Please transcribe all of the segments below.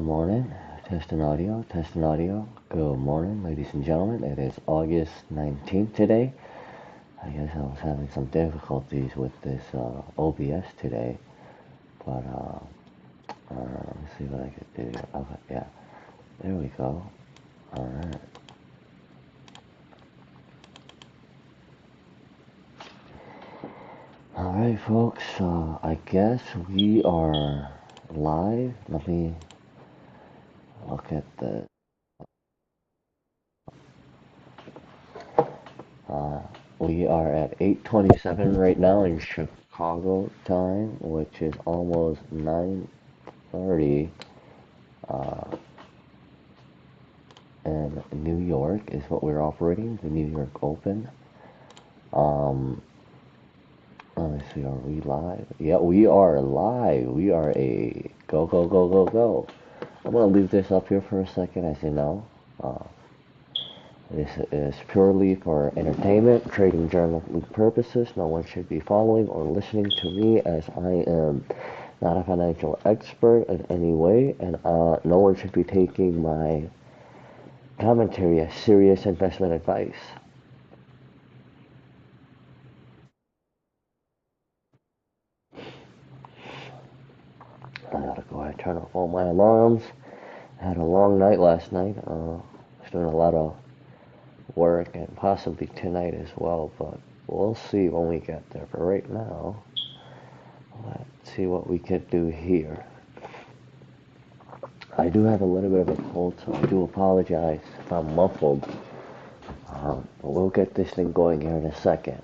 morning. Testing audio, testing audio. Good morning, ladies and gentlemen. It is August 19th today. I guess I was having some difficulties with this OBS today, but let me see what I could do. Okay, yeah, there we go. All right. All right, folks. I guess we are live. Let me look at the. We are at 8:27 right now in Chicago time, which is almost 9:30 in New York is what we're operating, the New York Open. Let me see, are we live? Yeah, we are live. We are a go, go, go, go, go. I'm going to leave this up here for a second, as you know. This is purely for entertainment, trading journalism purposes. No one should be following or listening to me, as I am not a financial expert in any way, and no one should be taking my commentary as serious investment advice. I gotta go ahead and turn off all my alarms. I had a long night last night. I was doing a lot of work and possibly tonight as well, but we'll see when we get there. For right now, let's see what we could do here. I do have a little bit of a cold, so I do apologize if I'm muffled, but we'll get this thing going here in a second.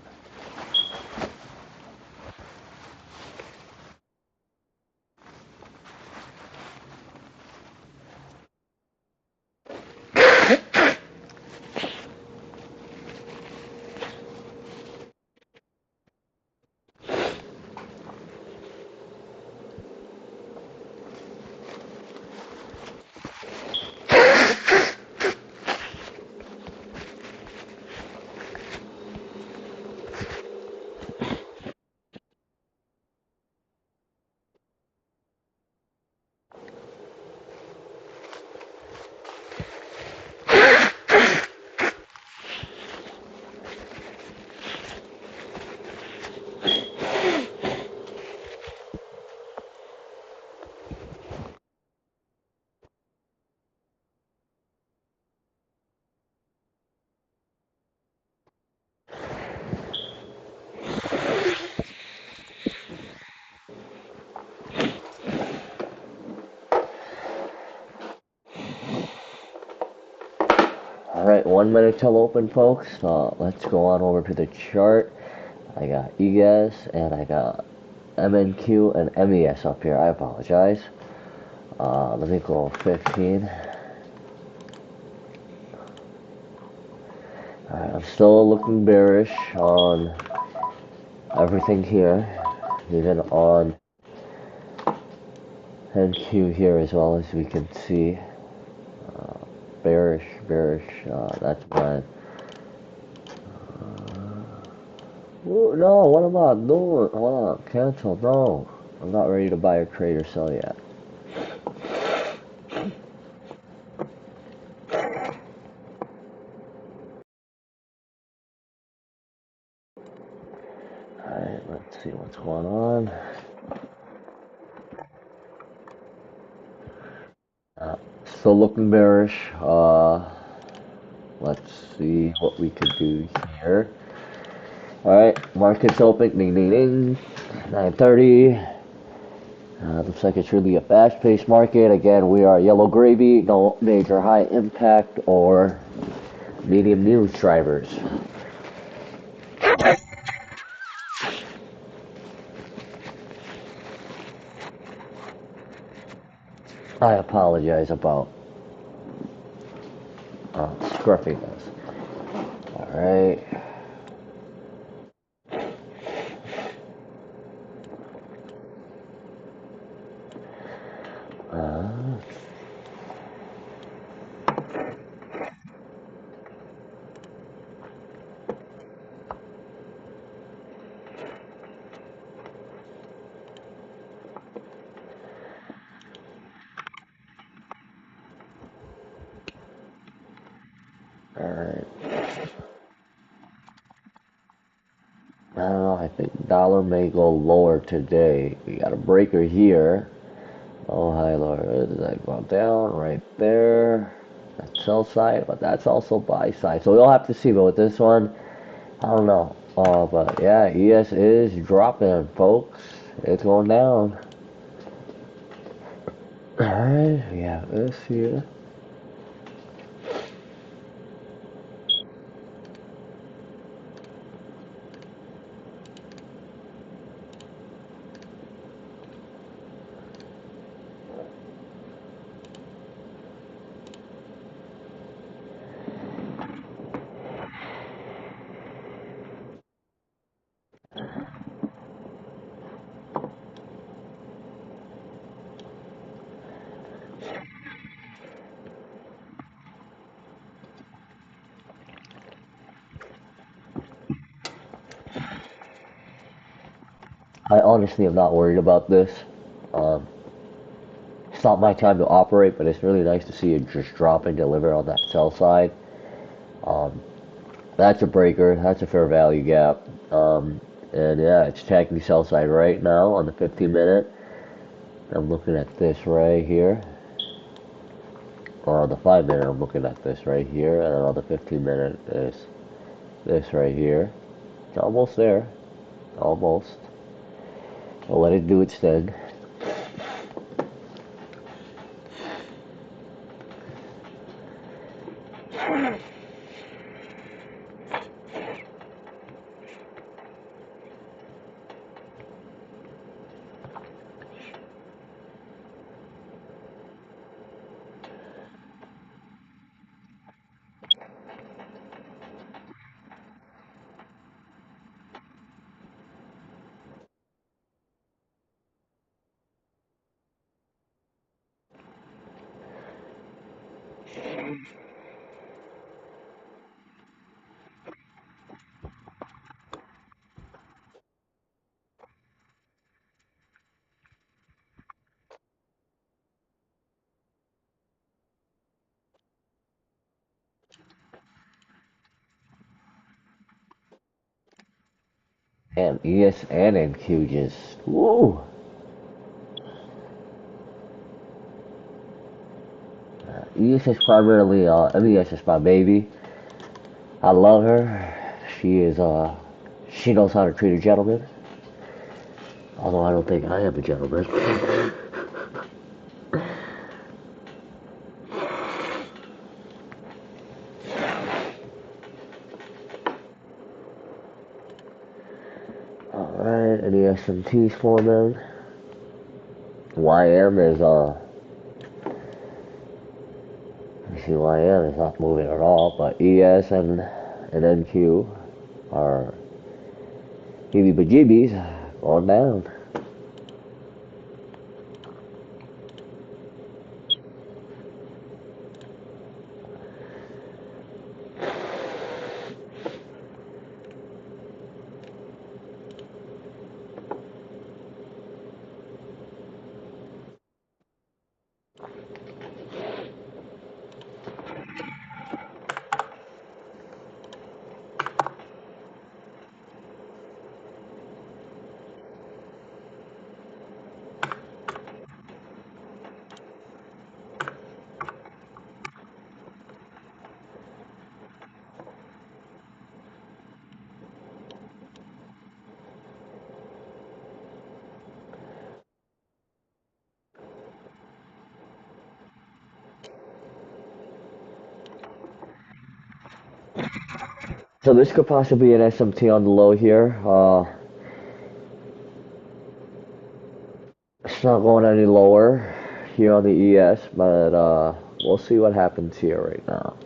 Alright, 1 minute till open, folks. Let's go on over to the chart. I got ES and I got MNQ and MES up here. I apologize. Let me go 15. Alright, I'm still looking bearish on everything here, even on NQ here as well, as we can see. Bearish, that's when. No, what am I doing? Hold on, cancel, no. I'm not ready to buy or trade or sell yet. Alright, let's see what's going on. Still looking bearish. Let's see what we could do here. Alright, market's open, ding ding ding, 9:30. Looks like it's really a fast-paced market. Again, we are yellow gravy, no major high impact or medium news drivers. I apologize about scruffiness. Alright. Alright. I don't know, I think dollar may go lower today. We got a breaker here. Oh, hi, Lord. Does that go down right there? That's sell side, but that's also buy side. So we'll have to see. But with this one, I don't know. But yeah, ES is dropping, folks. It's going down. Alright, we have this here. I honestly am not worried about this. Um, it's not my time to operate, but it's really nice to see it just drop and deliver on that sell side. Um, that's a breaker. That's a fair value gap. And yeah, it's tagging sell side right now on the 15 minute. I'm looking at this right here. Or on the 5 minute, I'm looking at this right here. And on the 15 minute is this right here. It's almost there. Almost. I'll let it do its thing. And ESxNQ just, woo! ES is primarily, MES is my baby. I love her. She is, she knows how to treat a gentleman. Although I don't think I am a gentleman. Alright, any SMTs forming? YM is, you see YM is not moving at all, but ES and NQ are heebie bejeebies going down. So this could possibly be an SMT on the low here. It's not going any lower here on the ES, but we'll see what happens here right now.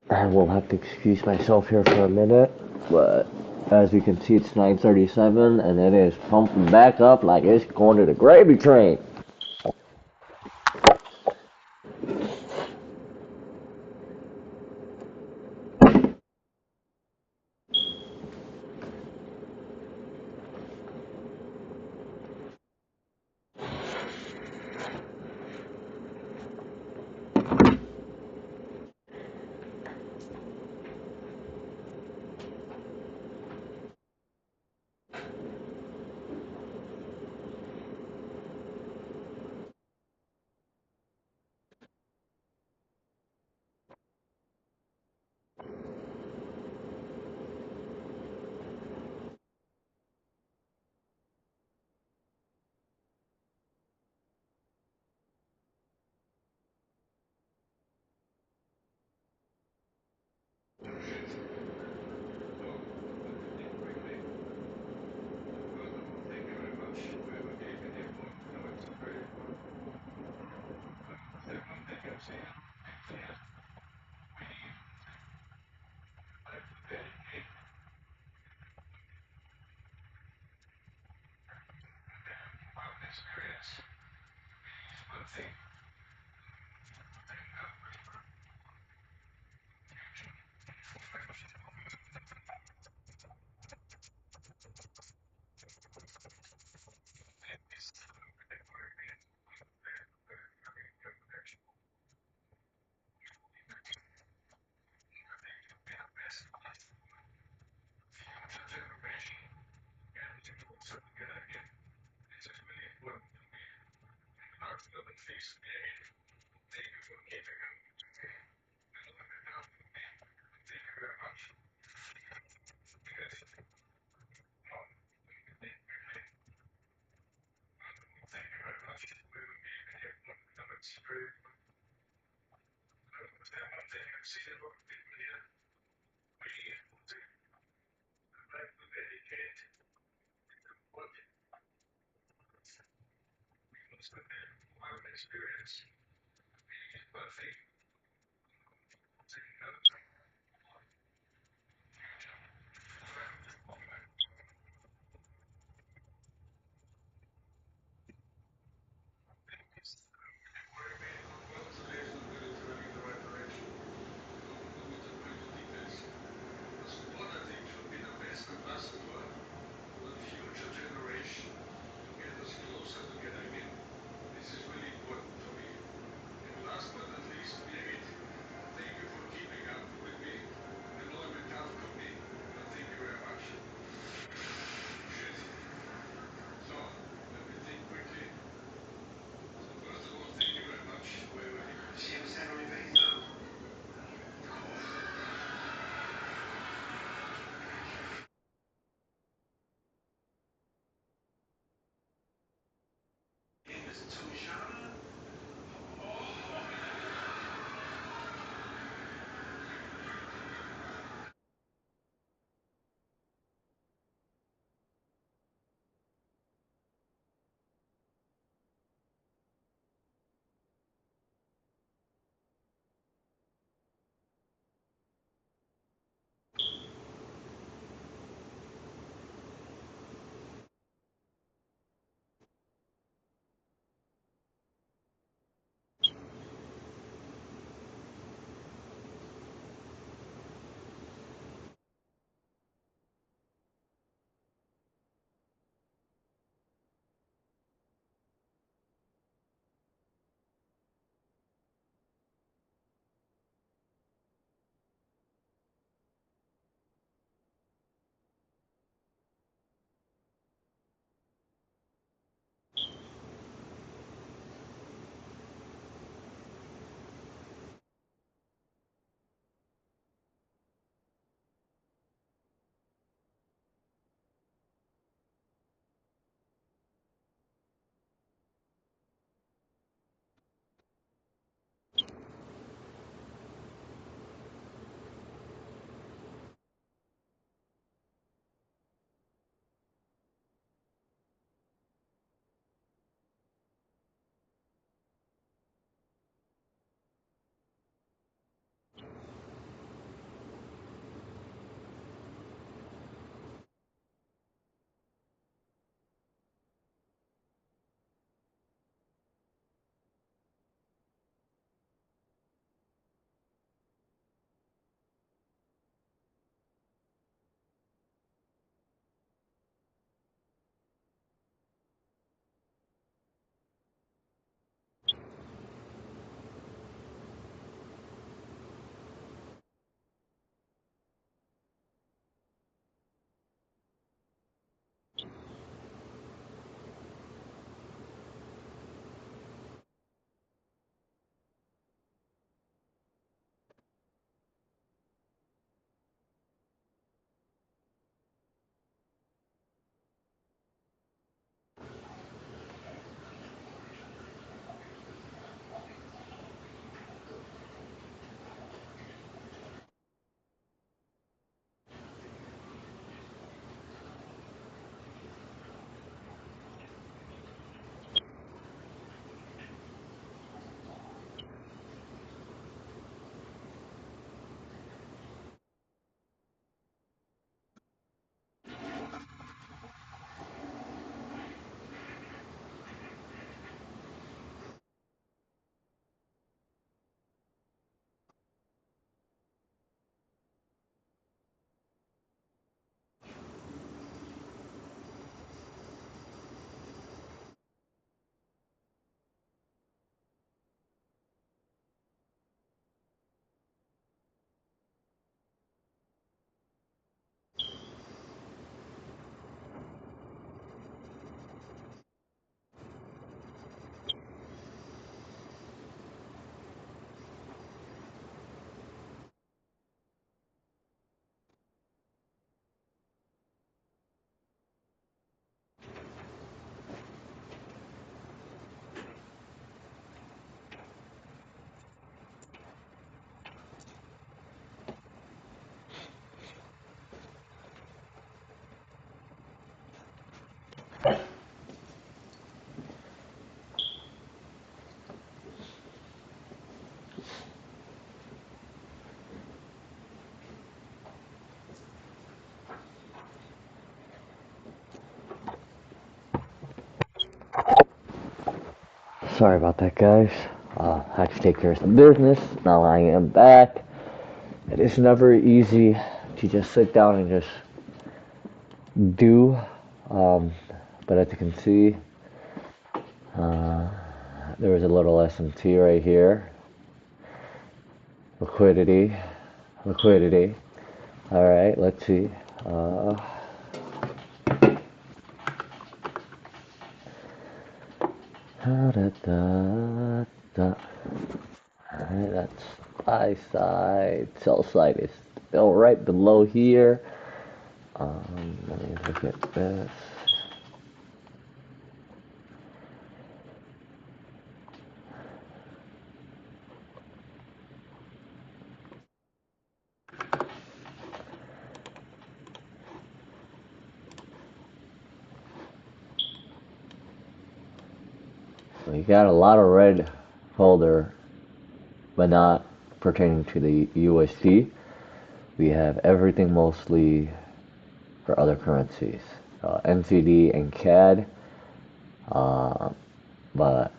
I will have to excuse myself here for a minute, but as you can see, it's 9:37, and it is pumping back up like it's going to the gravy train. Sorry about that, guys. I had to take care of some business. Now I am back. It is never easy to just sit down and just do. But as you can see, there was a little SMT right here. Liquidity. Alright, let's see. Alright, that's buy side. Sell side is still right below here. Let me look at this. We got a lot of red folder, but not pertaining to the USD. We have everything mostly for other currencies, NCD and CAD. But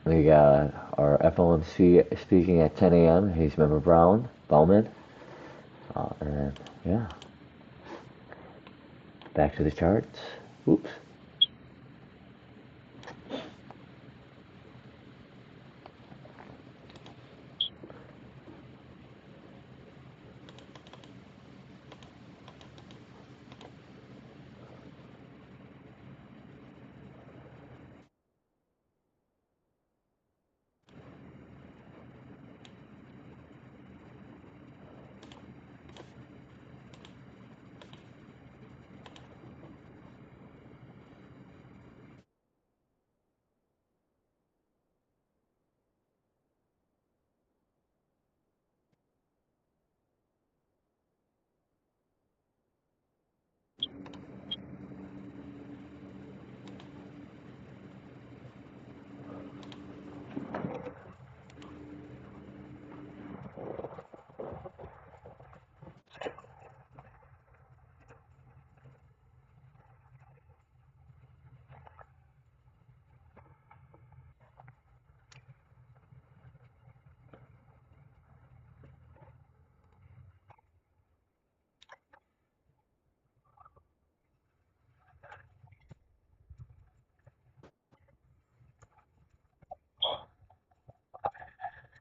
we got our FOMC speaking at 10 a.m. He's member Bauman, and yeah, back to the charts. Oops.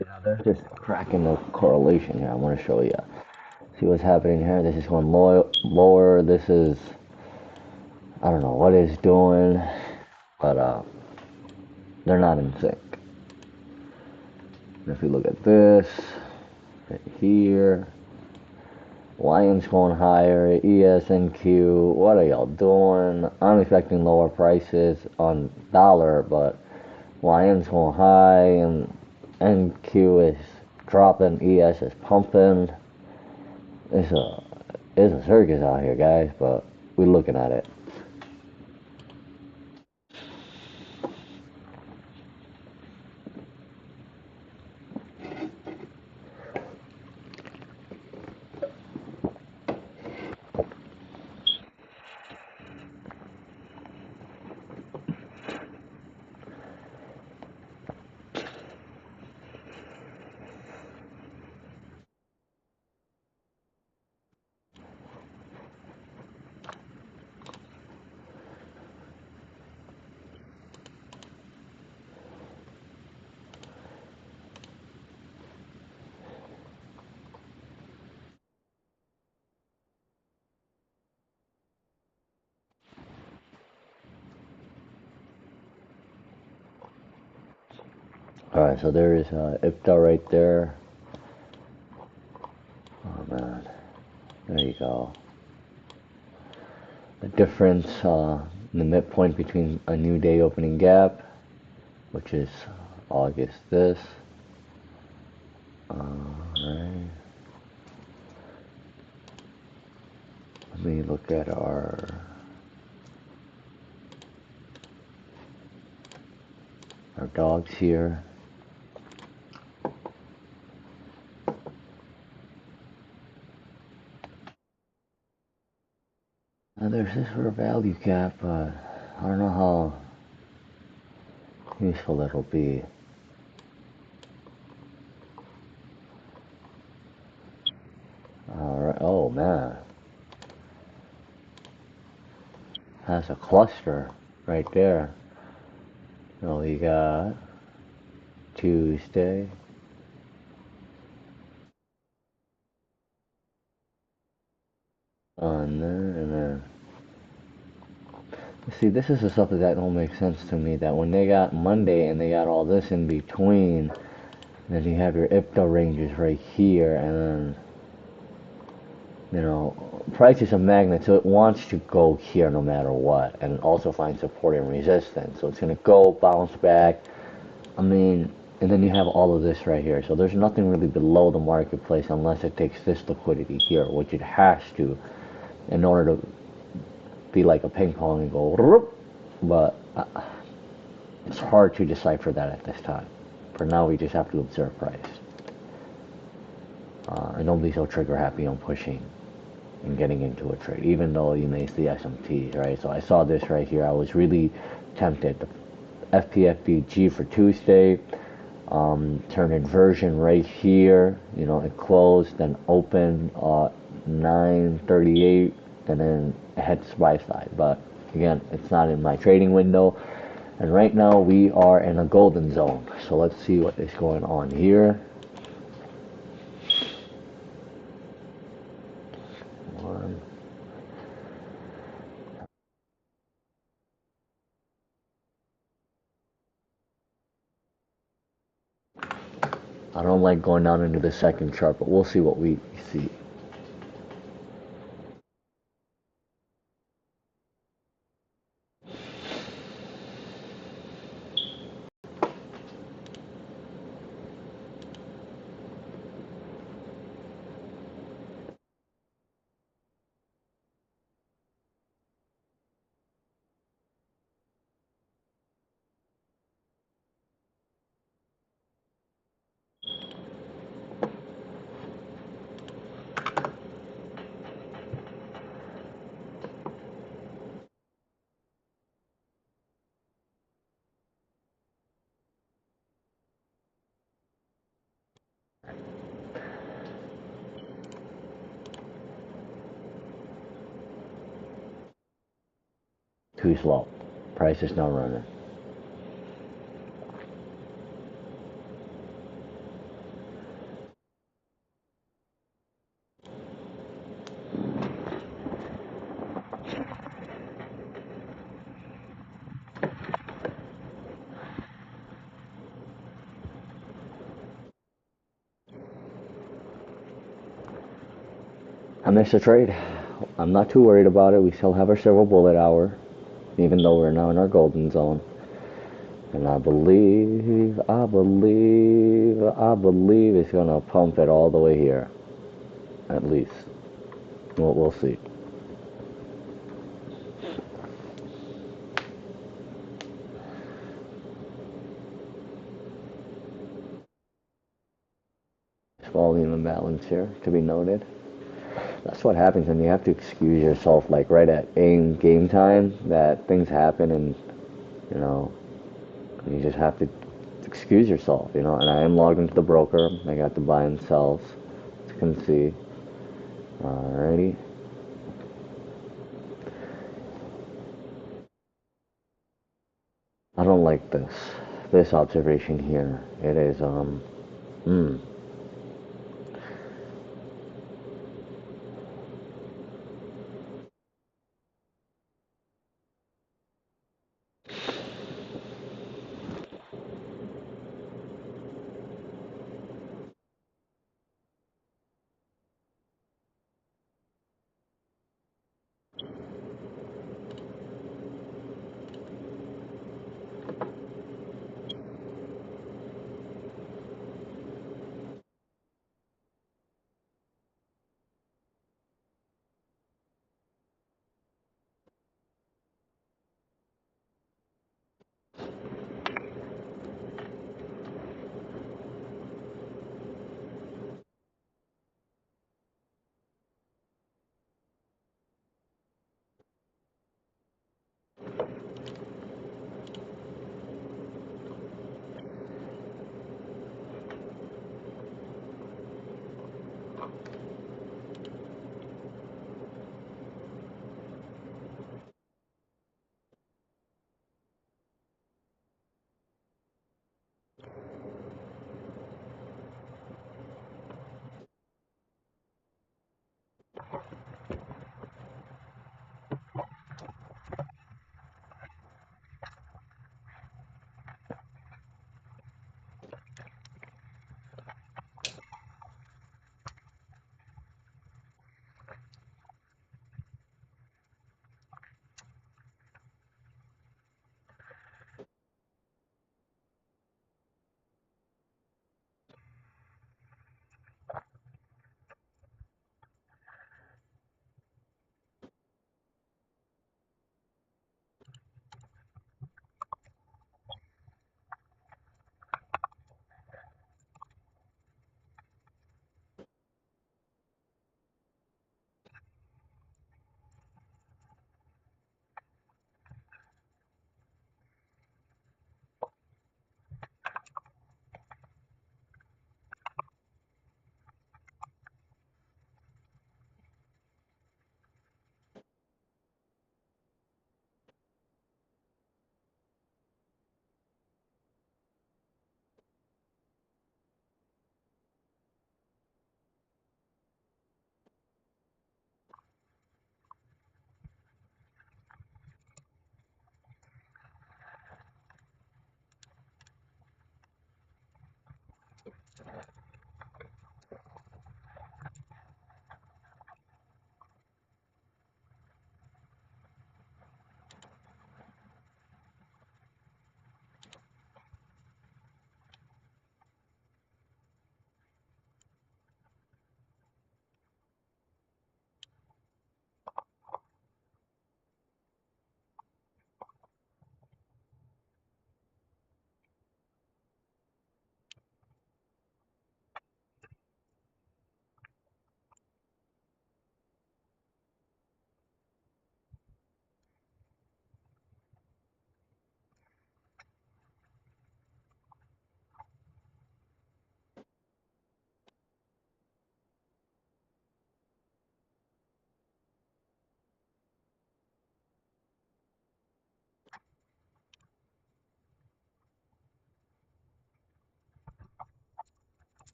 Yeah, they're just cracking the correlation here. I want to show you. See what's happening here. This is going lower. This is, I don't know what it's doing, but they're not in sync. And if you look at this right here, Lion's going higher, ESNQ, what are y'all doing? I'm expecting lower prices on dollar, but Lion's going high and NQ is dropping, ES is pumping. It's a circus out here, guys, but we're looking at it. Alright, so there is IPTA right there. Oh man, there you go. The difference in the midpoint between a new day opening gap, which is August this. Alright. Let me look at our dogs here. Now there's this for a value gap, but I don't know Useful it'll be. Alright, oh man. That's a cluster right there. Oh, we got Tuesday. On there, and then see, this is the stuff that don't make sense to me. That when they got Monday and they got all this in between, then you have your IPTA ranges right here, and then price is a magnet, so it wants to go here no matter what, and also find support and resistance. So it's gonna go bounce back. I mean, and then you have all of this right here. So there's nothing really below the marketplace unless it takes this liquidity here, which it has to, in order to be like a ping pong and go. But it's hard to decipher that at this time. For now, we just have to observe price. And don't be so trigger happy on pushing and getting into a trade, even though you may see SMTs, right? So I saw this right here. I was really tempted. The FPFBG for Tuesday, turn inversion right here. It closed, then opened 9:38, and then it heads to buy side. But again, it's not in my trading window. And right now we are in a golden zone. So let's see what is going on here. I don't like going down into the second chart, but we'll see what we see. Too slow. Price is not running. I missed a trade. I'm not too worried about it. We still have our silver bullet hour, even though we're now in our golden zone. And I believe it's gonna pump it all the way here. At least. We'll see. Volume imbalance here to be noted. That's what happens when you have to excuse yourself, like right at game time, that things happen, and you just have to excuse yourself, and I am logged into the broker. I got the buy and sells, as you can see. Alrighty. I don't like this observation here. It is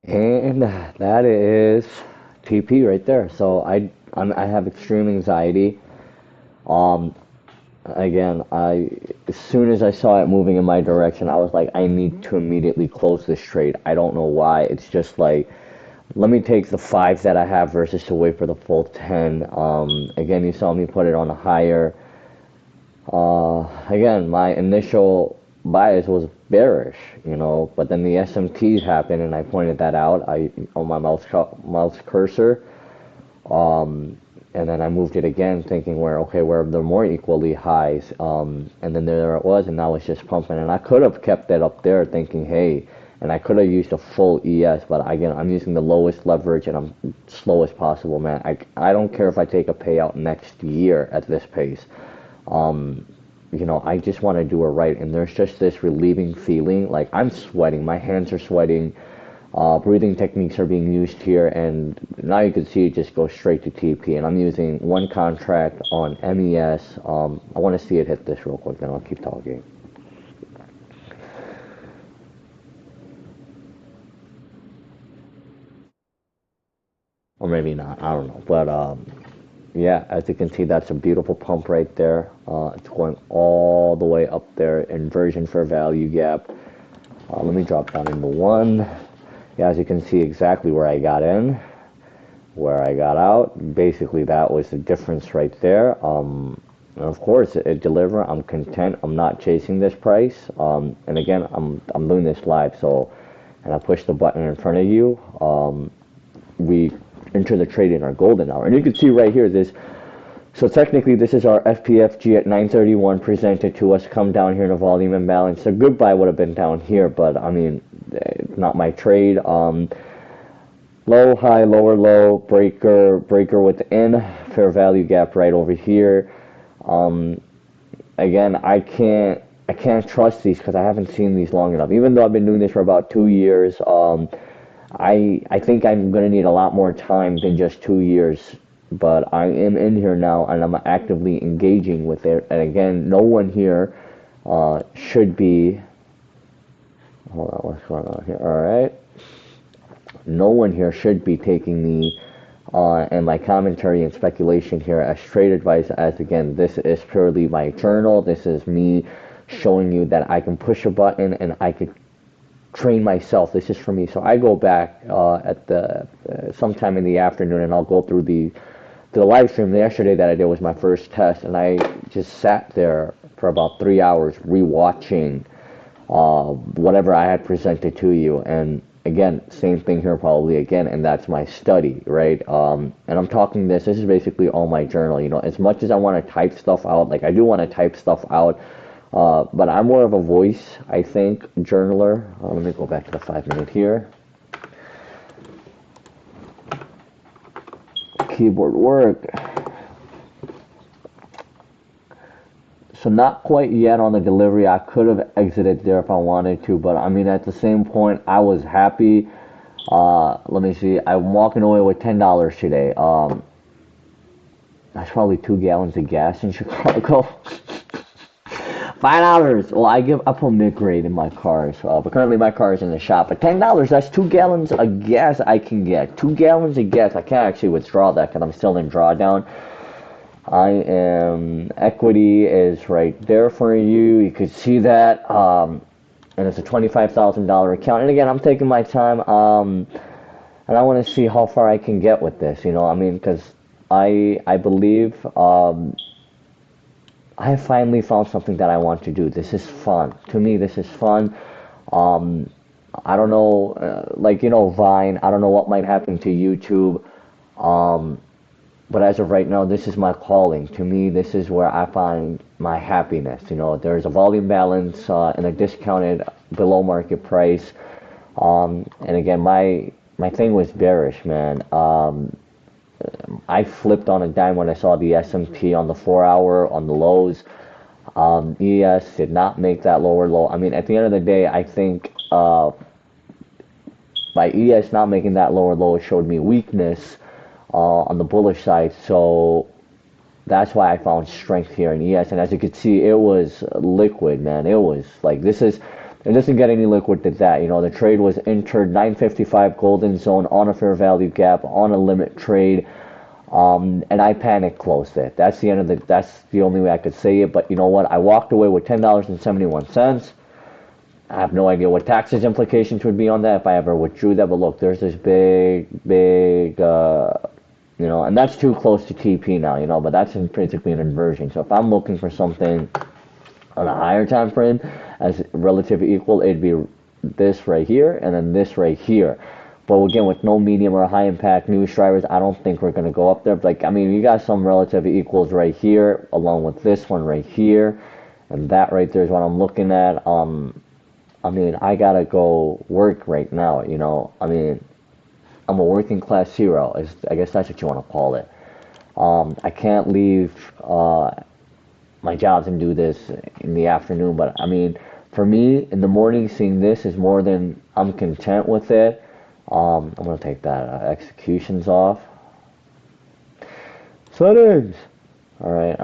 And that is TP right there. So I have extreme anxiety. Um, Again, as soon as I saw it moving in my direction, I was like, I need to immediately close this trade. I don't know why. It's just like, let me take the fives that I have versus to wait for the full 10. Again, you saw me put it on a higher. Again, my initial bias was bearish, but then the SMTs happened, and I pointed that out. I on my mouse cursor, and then I moved it again, thinking where they're more equally highs, and then there it was, and now it's just pumping, and I could have kept that up there, thinking, hey, and I could have used a full ES, but again, I'm using the lowest leverage, and I'm slow as possible, man. I don't care if I take a payout next year at this pace. I just want to do it right, and there's just this relieving feeling, like I'm sweating, my hands are sweating, breathing techniques are being used here, and now you can see it just goes straight to TP, and I'm using one contract on MES. I want to see it hit this real quick, then I'll keep talking. Or maybe not, I don't know, but yeah, as you can see, that's a beautiful pump right there. It's going all the way up there, inversion for value gap. Let me drop down into one. Yeah, as you can see exactly where I got in, where I got out. Basically, that was the difference right there. And of course, it delivered. I'm content. I'm not chasing this price. And again, I'm doing this live, so, and I push the button in front of you. We enter the trade in our golden hour, and you can see right here this. So technically, this is our FPFG at 931 presented to us. Come down here in a volume imbalance. A good buy would have been down here, but I mean, not my trade. Low, high, lower, low, breaker within, fair value gap right over here. Again, I can't trust these because I haven't seen these long enough. Even though I've been doing this for about 2 years, I think I'm gonna need a lot more time than just 2 years. But I am in here now, and I'm actively engaging with it. And again, no one here should be. Hold on, what's going on here? All right. No one here should be taking me and my commentary and speculation here as trade advice, as again, this is purely my journal. This is me showing you that I can push a button and I could train myself. This is for me. So I go back at the sometime in the afternoon, and I'll go through the live stream yesterday that I did was my first test, and I just sat there for about 3 hours rewatching whatever I had presented to you. And again, same thing here probably again, and that's my study, right? And I'm talking this is basically all my journal. As much as I want to type stuff out, like I do want to type stuff out, but I'm more of a voice, I think, journaler. Let me go back to the 5-minute here. Keyboard work. So not quite yet on the delivery. I could have exited there if I wanted to, but I mean, at the same point, I was happy. Let me see. I'm walking away with $10 today. That's probably 2 gallons of gas in Chicago. $5. Well, I put mid-grade in my car, so, but currently my car is in the shop. But $10, that's 2 gallons of gas I can get. 2 gallons of gas. I can't actually withdraw that because I'm still in drawdown. Equity is right there for you. You could see that. And it's a $25,000 account. And again, I'm taking my time. And I want to see how far I can get with this. I mean, because I believe I have finally found something that I want to do. This is fun. To me, this is fun. I don't know, Vine. I don't know what might happen to YouTube. But as of right now, this is my calling. To me, this is where I find my happiness. There's a volume balance and a discounted below market price. And again, my thing was bearish, man. I flipped on a dime when I saw the SMT on the 4-hour on the lows. ES did not make that lower low. I mean, at the end of the day, I think by ES not making that lower low, it showed me weakness on the bullish side. So that's why I found strength here in ES. And as you can see, it was liquid, man. It was like this is it doesn't get any liquid than that. You know, the trade was entered 955 golden zone on a fair value gap on a limit trade. And I panic closed it. That's the end of the. That's the only way I could say it. But you know what? I walked away with $10.71. I have no idea what taxes implications would be on that if I ever withdrew that. But look, there's this big, you know, and that's too close to TP now, you know. But that's basically an inversion. So if I'm looking for something on a higher time frame as relatively equal, it'd be this right here and then this right here. But again, with no medium or high impact news drivers, I don't think we're going to go up there. Like, I mean, you got some relative equals right here, along with this one right here, and that right there is what I'm looking at. I mean, I gotta go work right now. You know, I mean, I'm a working class hero. I guess that's what you want to call it. I can't leave my jobs and do this in the afternoon. But I mean, for me, in the morning, seeing this is more than I'm content with it. I'm gonna take that executions off. Settings. All right.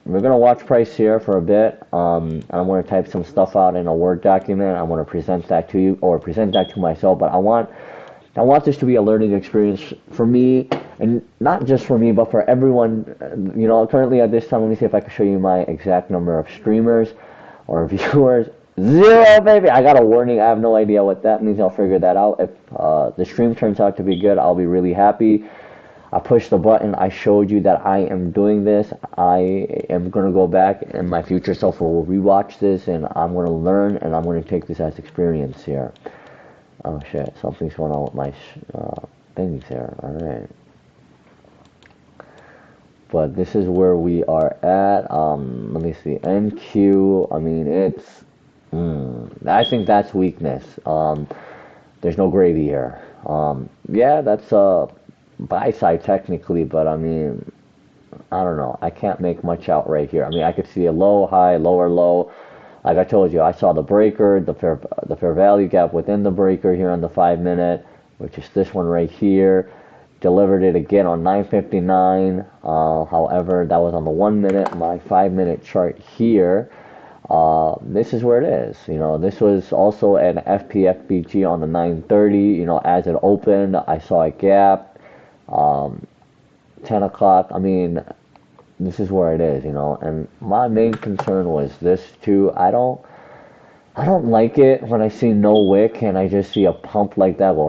We're gonna watch price here for a bit. I'm gonna type some stuff out in a Word document. I'm gonna present that to you or present that to myself. But I want this to be a learning experience for me, and not just for me, but for everyone. You know, currently at this time, let me see if I can show you my exact number of streamers or viewers. 0, baby. I got a warning. I have no idea what that means. I'll figure that out. If the stream turns out to be good, I'll be really happy. I pushed the button. I showed you that I am doing this. I am going to go back, and my future self will rewatch this, and I'm going to learn, and I'm going to take this as experience here. Oh, shit. Something's going on with my things here. All right. But this is where we are at. Let me see. NQ. I mean, it's... I think that's weakness. There's no gravy here. Yeah, that's a buy side technically, but I mean, I don't know. I can't make much out right here. I mean, I could see a low, high, lower, low. Like I told you, I saw the breaker, the fair value gap within the breaker here on the 5-minute, which is this one right here. Delivered it again on 9:59. However, that was on the 1-minute. My 5-minute chart here. This is where it is. You know, this was also an FPFBG on the 9:30. You know, as it opened, I saw a gap. 10 o'clock. I mean, this is where it is. You know, and my main concern was this too. I don't like it when I see no wick and I just see a pump like that go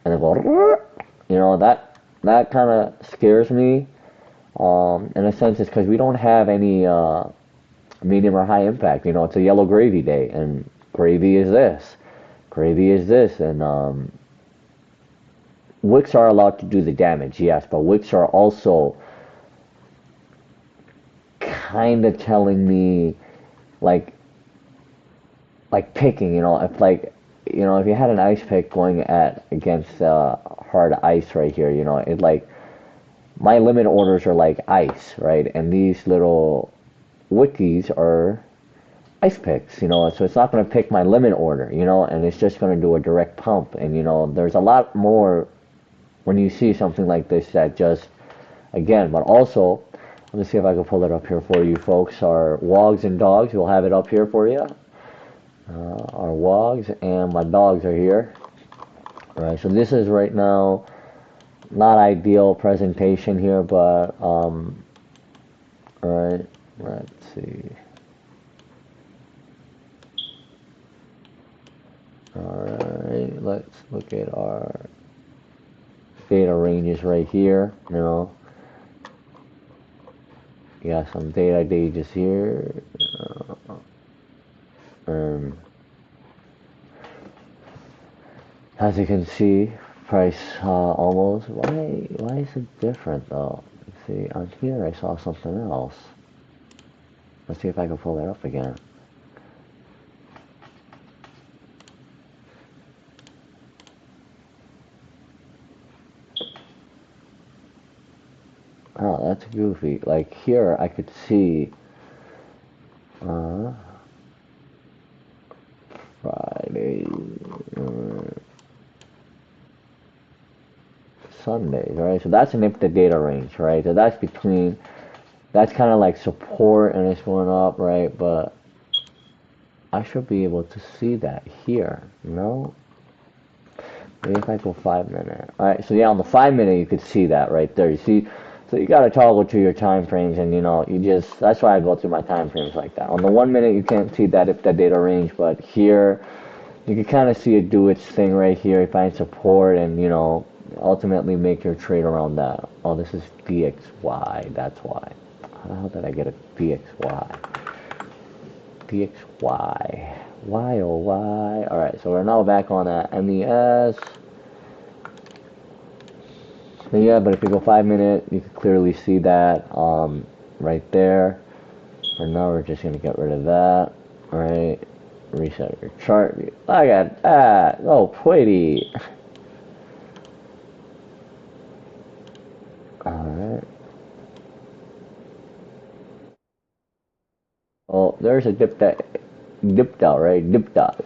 and then go. You know, that kind of scares me. In a sense, it's because we don't have any medium or high impact. You know, it's a yellow gravy day, and gravy is this. Gravy is this, and wicks are allowed to do the damage, yes, but wicks are also kind of telling me, like picking. You know, if you had an ice pick going against hard ice right here, you know, it like my limit orders are like ice, right? And these little wickies are ice picks, you know, so it's not going to pick my limit order, you know, and it's just going to do a direct pump. And you know, there's a lot more when you see something like this that just, again, but also, let me see if I can pull it up here for you folks. Our wogs and dogs, we'll have it up here for you. Our wogs and my dogs are here. All right, so this is right now not ideal presentation here, but all right, let's see. All right, let's look at our data ranges right here. You know, you got some data gauges here. As you can see, price almost. Why is it different though? Let's see, on here I saw something else. Let's see if I can pull that up again. Oh, that's goofy. Like here I could see Friday, Sundays, right? So that's an IPTA data range, right? So that's kind of like support and it's going up, right? But I should be able to see that here. No? Maybe if I go 5 minute. Alright, so yeah, on the 5 minute you could see that right there. You see, so you gotta toggle to your time frames, and you know, you just, that's why I go through my time frames like that. On the 1 minute you can't see that if that data range, but here you can kind of see it do its thing right here. You find support and, you know, ultimately make your trade around that. Oh, this is DXY, that's why. How the hell did I get a DXY? DXY. Why oh why? Alright, so we're now back on that MES. So yeah, but if you go 5 minute, you can clearly see that right there. For now, we're just gonna get rid of that. Alright, reset your chart. Look at that. Oh, pretty. Alright. Oh, there's a dipped out, right? Dipped out.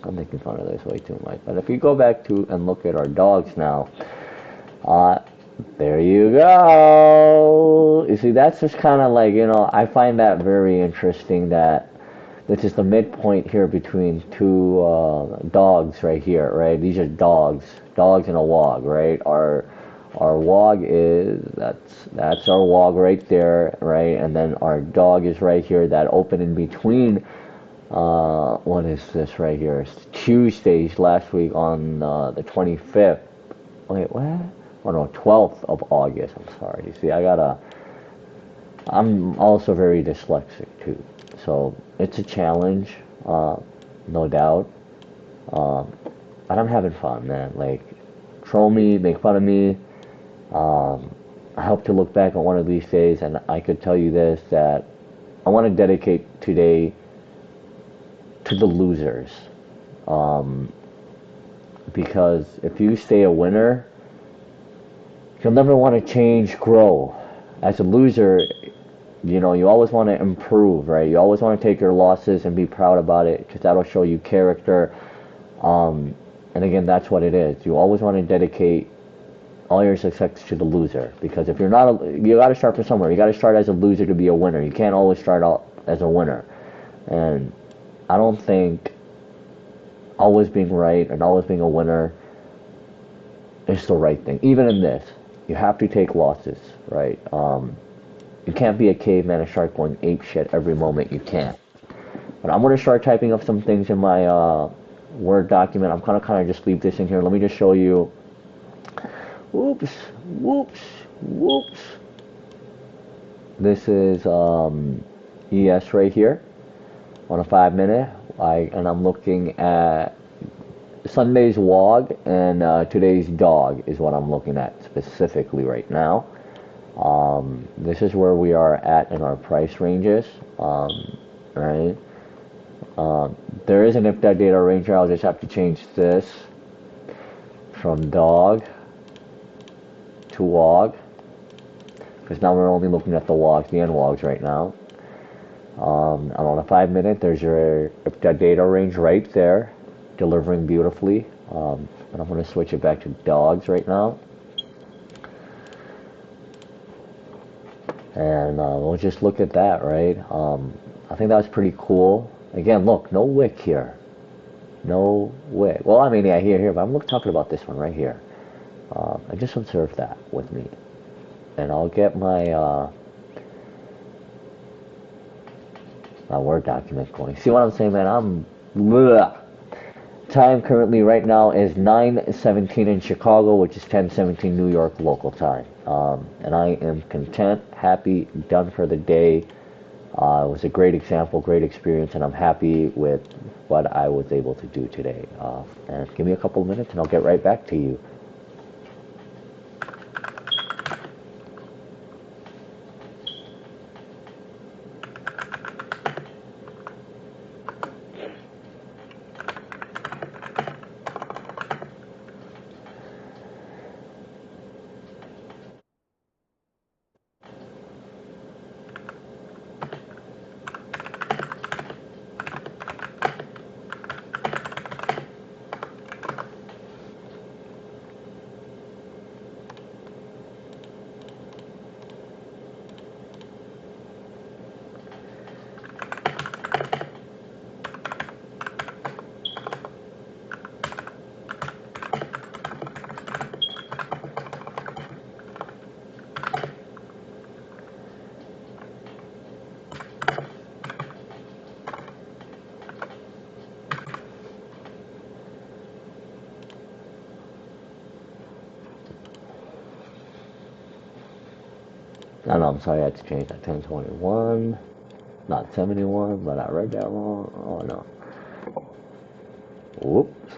I'm making fun of this way too much. But if you go back to and look at our dogs now, there you go. You see, that's just kind of like, you know, I find that very interesting that this is the midpoint here between two dogs right here, right? These are dogs and a wog, right? Our wog is, that's our wog right there, right? And then our dog is right here, that open in between. What is this right here? It's Tuesdays last week on the 25th. Wait, what? Oh no, 12th of August. I'm sorry. You see, I'm also very dyslexic too. So it's a challenge, no doubt. But I'm having fun, man. Like, troll me, make fun of me. I hope to look back on one of these days and I could tell you this, that I want to dedicate today to the losers. Because if you stay a winner, you'll never want to change, grow. As a loser, you know, you always want to improve, right? You always want to take your losses and be proud about it, because that'll show you character. And again, that's what it is. You always want to dedicate all your success to the loser, because if you're not, you got to start from somewhere. You got to start as a loser to be a winner. You can't always start out as a winner. And I don't think always being right and always being a winner is the right thing. Even in this, you have to take losses, right? You can't be a caveman and start going ape shit every moment. You can't. But I'm going to start typing up some things in my Word document. I'm going to kind of just leave this in here. Let me just show you. Whoops. This is ES right here on a 5 minute. And I'm looking at Sunday's WOG and today's dog is what I'm looking at specifically right now. This is where we are at in our price ranges, right? There is an IPDA data range. I'll just have to change this from dog to WOG, because now we're only looking at the WOGs, the NWOGs right now. And on a 5 minute, there's your IPDA data range right there, delivering beautifully. And I'm going to switch it back to dogs right now. And we'll just look at that, right? I think that was pretty cool. Again, look, no wick here. No wick. Well, I mean, yeah, here, but I'm talking about this one right here. I just observe that with me. And I'll get my my Word document going. See what I'm saying, man? I'm... Bleh. Time currently right now is 9:17 in Chicago, which is 10:17 New York local time. And I am content, happy, done for the day. It was a great example, great experience, and I'm happy with what I was able to do today. And give me a couple of minutes and I'll get right back to you. No, no, I'm sorry, I had to change that. 1021, not 71, but I read that wrong. Oh no. Whoops.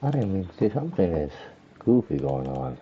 I mean, see, something is goofy going on.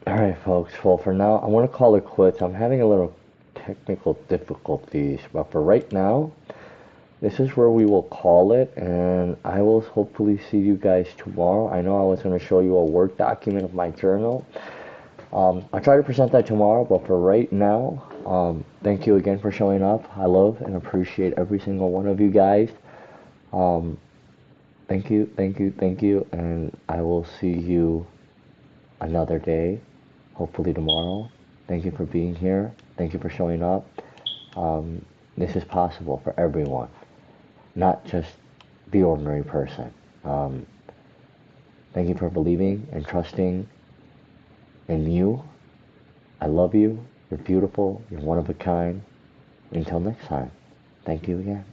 Alright, folks. Well, for now, I want to call it quits. I'm having a little technical difficulties, but for right now, this is where we will call it, and I will hopefully see you guys tomorrow. I know I was going to show you a Word document of my journal. I'll try to present that tomorrow, but for right now, thank you again for showing up. I love and appreciate every single one of you guys. Um, thank you, thank you, thank you, and I will see you another day, hopefully tomorrow. Thank you for being here. Thank you for showing up. Um, this is possible for everyone, not just the ordinary person. Um, Thank you for believing and trusting in you. I love you. You're beautiful. You're one of a kind. Until next time, thank you again.